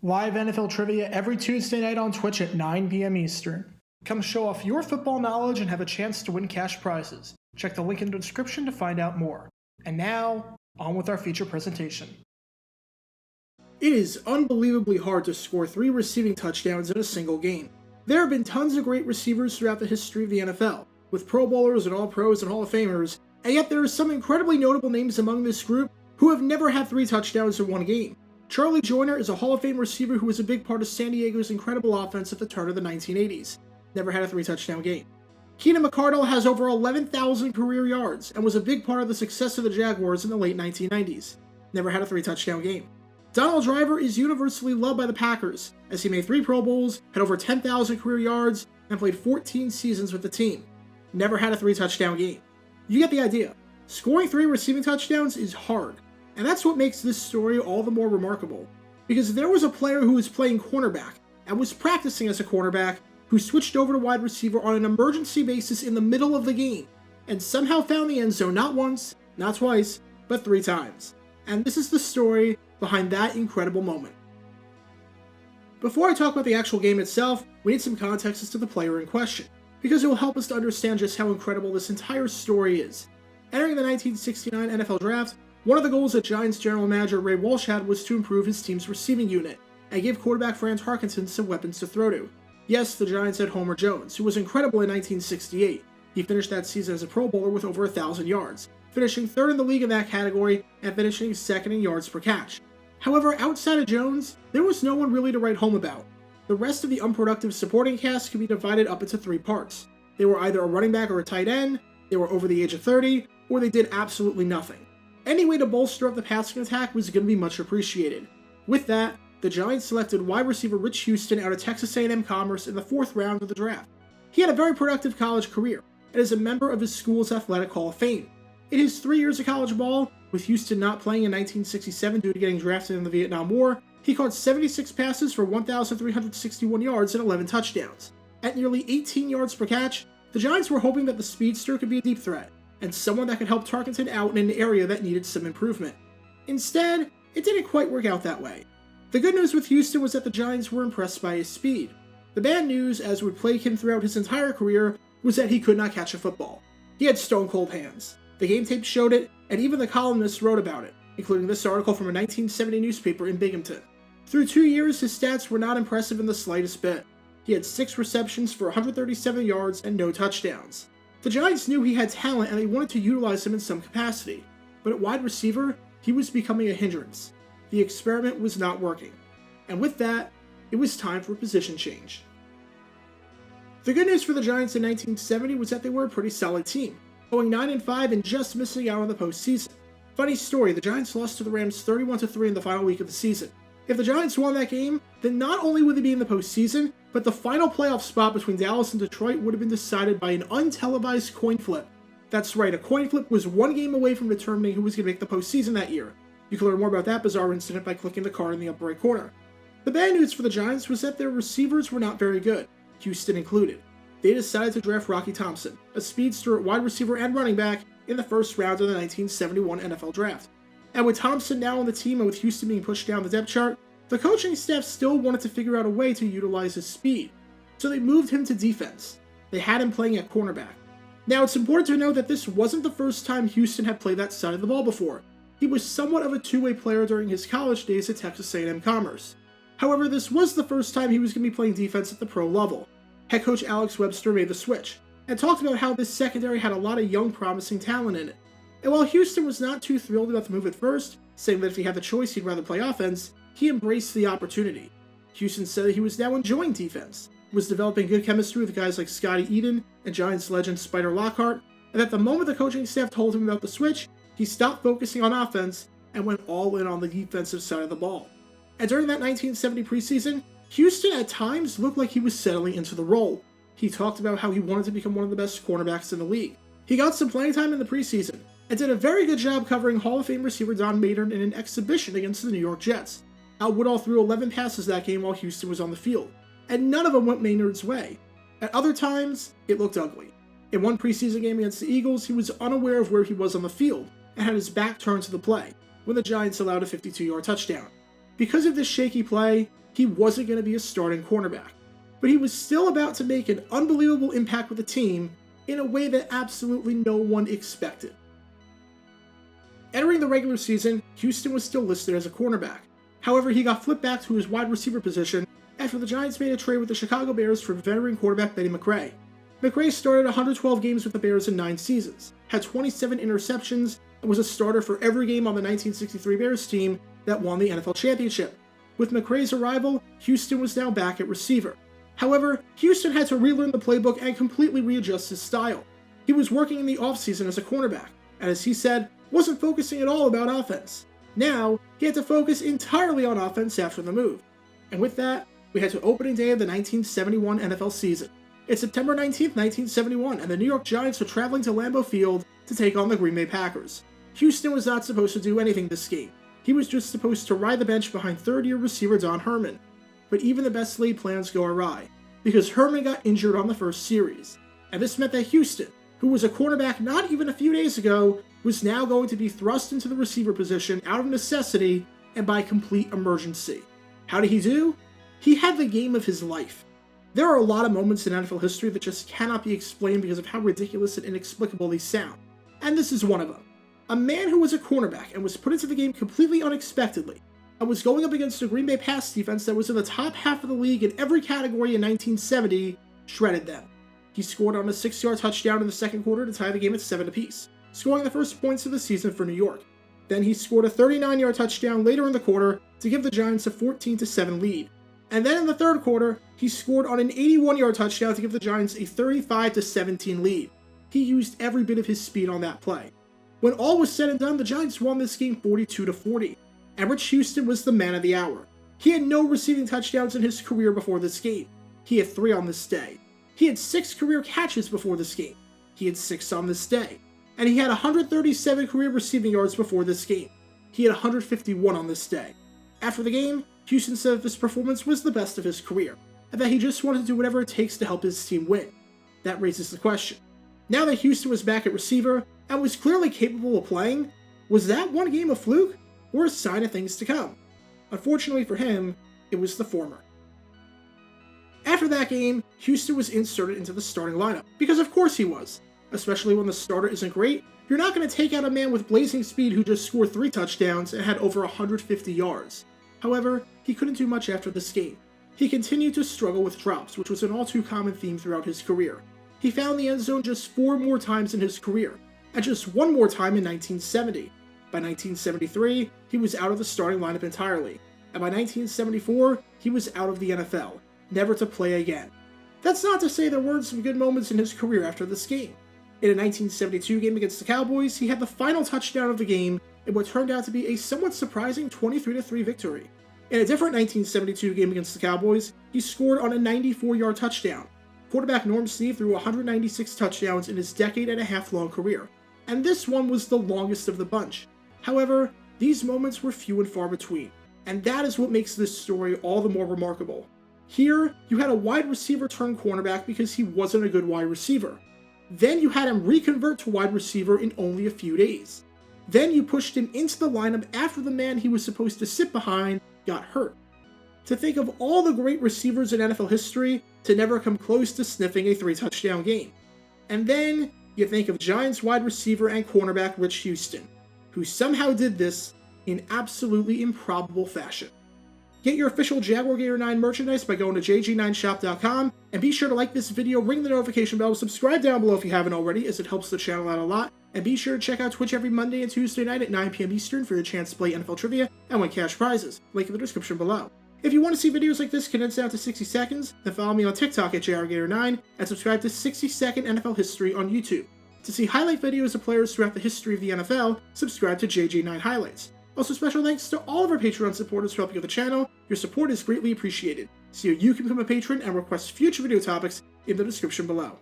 Live NFL trivia every Tuesday night on Twitch at 9 p.m. Eastern. Come show off your football knowledge and have a chance to win cash prizes. Check the link in the description to find out more. And now, on with our feature presentation. It is unbelievably hard to score 3 receiving touchdowns in a single game. There have been tons of great receivers throughout the history of the NFL, with Pro Bowlers and All-Pros and Hall of Famers, and yet there are some incredibly notable names among this group who have never had 3 touchdowns in one game. Charlie Joyner is a Hall of Fame receiver who was a big part of San Diego's incredible offense at the turn of the 1980s. Never had a 3-touchdown game. Keenan McCardle has over 11,000 career yards and was a big part of the success of the Jaguars in the late 1990s. Never had a 3-touchdown game. Donald Driver is universally loved by the Packers, as he made 3 Pro Bowls, had over 10,000 career yards, and played 14 seasons with the team. Never had a 3-touchdown game. You get the idea. Scoring 3 receiving touchdowns is hard. And that's what makes this story all the more remarkable, because there was a player who was playing cornerback and was practicing as a cornerback who switched over to wide receiver on an emergency basis in the middle of the game and somehow found the end zone not once, not twice, but 3 times. And this is the story behind that incredible moment. Before I talk about the actual game itself, we need some context as to the player in question, because it will help us to understand just how incredible this entire story is. Entering the 1969 NFL Draft, one of the goals that Giants general manager Ray Walsh had was to improve his team's receiving unit and give quarterback Fran Tarkenton some weapons to throw to. Yes, the Giants had Homer Jones, who was incredible in 1968. He finished that season as a Pro Bowler with over 1,000 yards, finishing 3rd in the league in that category and finishing 2nd in yards per catch. However, outside of Jones, there was no one really to write home about. The rest of the unproductive supporting cast could be divided up into 3 parts. They were either a running back or a tight end, they were over the age of 30, or they did absolutely nothing. Any way to bolster up the passing attack was going to be much appreciated. With that, the Giants selected wide receiver Rich Houston out of Texas A&M Commerce in the 4th round of the draft. He had a very productive college career, and is a member of his school's Athletic Hall of Fame. In his 3 years of college ball, with Houston not playing in 1967 due to getting drafted in the Vietnam War, he caught 76 passes for 1,361 yards and 11 touchdowns. At nearly 18 yards per catch, the Giants were hoping that the speedster could be a deep threat, and someone that could help Tarkenton out in an area that needed some improvement. Instead, it didn't quite work out that way. The good news with Houston was that the Giants were impressed by his speed. The bad news, as would plague him throughout his entire career, was that he could not catch a football. He had stone-cold hands. The game tape showed it, and even the columnists wrote about it, including this article from a 1970 newspaper in Binghamton. Through 2 years, his stats were not impressive in the slightest bit. He had 6 receptions for 137 yards and no touchdowns. The Giants knew he had talent and they wanted to utilize him in some capacity, but at wide receiver, he was becoming a hindrance. The experiment was not working, and with that, it was time for a position change. The good news for the Giants in 1970 was that they were a pretty solid team, going 9-5 and just missing out on the postseason. Funny story, the Giants lost to the Rams 31-3 in the final week of the season. If the Giants won that game, then not only would they be in the postseason, but the final playoff spot between Dallas and Detroit would have been decided by an untelevised coin flip. That's right, a coin flip was 1 game away from determining who was going to make the postseason that year. You can learn more about that bizarre incident by clicking the card in the upper right corner. The bad news for the Giants was that their receivers were not very good, Houston included. They decided to draft Rocky Thompson, a speedster at wide receiver and running back, in the 1st round of the 1971 NFL Draft. And with Thompson now on the team and with Houston being pushed down the depth chart, the coaching staff still wanted to figure out a way to utilize his speed, so they moved him to defense. They had him playing at cornerback. Now it's important to note that this wasn't the first time Houston had played that side of the ball before. He was somewhat of a two-way player during his college days at Texas A&M Commerce. However, this was the first time he was going to be playing defense at the pro level. Head coach Alex Webster made the switch, and talked about how this secondary had a lot of young promising talent in it. And while Houston was not too thrilled about the move at first, saying that if he had the choice he'd rather play offense, he embraced the opportunity. Houston said that he was now enjoying defense, was developing good chemistry with guys like Scotty Eden and Giants legend Spider Lockhart, and at the moment the coaching staff told him about the switch, he stopped focusing on offense and went all in on the defensive side of the ball. And during that 1970 preseason, Houston at times looked like he was settling into the role. He talked about how he wanted to become one of the best cornerbacks in the league. He got some playing time in the preseason, and did a very good job covering Hall of Fame receiver Don Maynard in an exhibition against the New York Jets. Al Woodall threw 11 passes that game while Houston was on the field, and none of them went Maynard's way. At other times, it looked ugly. In one preseason game against the Eagles, he was unaware of where he was on the field, and had his back turned to the play, when the Giants allowed a 52-yard touchdown. Because of this shaky play, he wasn't going to be a starting cornerback. But he was still about to make an unbelievable impact with the team in a way that absolutely no one expected. Entering the regular season, Houston was still listed as a cornerback. However, he got flipped back to his wide receiver position after the Giants made a trade with the Chicago Bears for veteran quarterback Benny McRae. McRae started 112 games with the Bears in 9 seasons, had 27 interceptions, and was a starter for every game on the 1963 Bears team that won the NFL championship. With McRae's arrival, Houston was now back at receiver. However, Houston had to relearn the playbook and completely readjust his style. He was working in the offseason as a cornerback, and as he said, wasn't focusing at all about offense. Now, he had to focus entirely on offense after the move. And with that, we head to opening day of the 1971 NFL season. It's September 19, 1971, and the New York Giants are traveling to Lambeau Field to take on the Green Bay Packers. Houston was not supposed to do anything this game. He was just supposed to ride the bench behind third-year receiver Don Herman. But even the best laid plans go awry, because Herman got injured on the first series. And this meant that Houston, who was a cornerback not even a few days ago, was now going to be thrust into the receiver position out of necessity and by complete emergency. How did he do? He had the game of his life. There are a lot of moments in NFL history that just cannot be explained because of how ridiculous and inexplicable they sound. And this is one of them. A man who was a cornerback and was put into the game completely unexpectedly, and was going up against a Green Bay pass defense that was in the top half of the league in every category in 1970, shredded them. He scored on a 6-yard touchdown in the second quarter to tie the game at 7 apiece, scoring the first points of the season for New York. Then he scored a 39-yard touchdown later in the quarter to give the Giants a 14-7 lead. And then in the third quarter, he scored on an 81-yard touchdown to give the Giants a 35-17 lead. He used every bit of his speed on that play. When all was said and done, the Giants won this game 42-40. And Rich Houston was the man of the hour. He had no receiving touchdowns in his career before this game. He had 3 on this day. He had 6 career catches before this game. He had 6 on this day. And he had 137 career receiving yards before this game. He had 151 on this day. After the game, Houston said that this performance was the best of his career, and that he just wanted to do whatever it takes to help his team win. That raises the question. Now that Houston was back at receiver, and was clearly capable of playing, was that one game a fluke, or a sign of things to come? Unfortunately for him, it was the former. After that game, Houston was inserted into the starting lineup, because of course he was. Especially when the starter isn't great, you're not going to take out a man with blazing speed who just scored 3 touchdowns and had over 150 yards. However, he couldn't do much after this game. He continued to struggle with drops, which was an all too common theme throughout his career. He found the end zone just 4 more times in his career, and just 1 more time in 1970. By 1973, he was out of the starting lineup entirely, and by 1974, he was out of the NFL, never to play again. That's not to say there weren't some good moments in his career after this game. In a 1972 game against the Cowboys, he had the final touchdown of the game in what turned out to be a somewhat surprising 23-3 victory. In a different 1972 game against the Cowboys, he scored on a 94-yard touchdown. Quarterback Norm Snead threw 196 touchdowns in his decade-and-a-half-long career, and this one was the longest of the bunch. However, these moments were few and far between, and that is what makes this story all the more remarkable. Here, you had a wide receiver turn cornerback because he wasn't a good wide receiver. Then you had him reconvert to wide receiver in only a few days. Then you pushed him into the lineup after the man he was supposed to sit behind got hurt. To think of all the great receivers in NFL history to never come close to sniffing a 3-touchdown game. And then you think of Giants wide receiver and cornerback Rich Houston, who somehow did this in absolutely improbable fashion. Get your official Jaguar Gator 9 merchandise by going to jg9shop.com, and be sure to like this video, ring the notification bell, subscribe down below if you haven't already, as it helps the channel out a lot, and be sure to check out Twitch every Monday and Tuesday night at 9 p.m. Eastern for your chance to play NFL Trivia and win cash prizes, link in the description below. If you want to see videos like this condensed down to 60 seconds, then follow me on TikTok at JRGator9, and subscribe to 60-Second NFL History on YouTube. To see highlight videos of players throughout the history of the NFL, subscribe to JG9 Highlights. Also, special thanks to all of our Patreon supporters for helping out the channel. Your support is greatly appreciated. See how you can become a patron and request future video topics in the description below.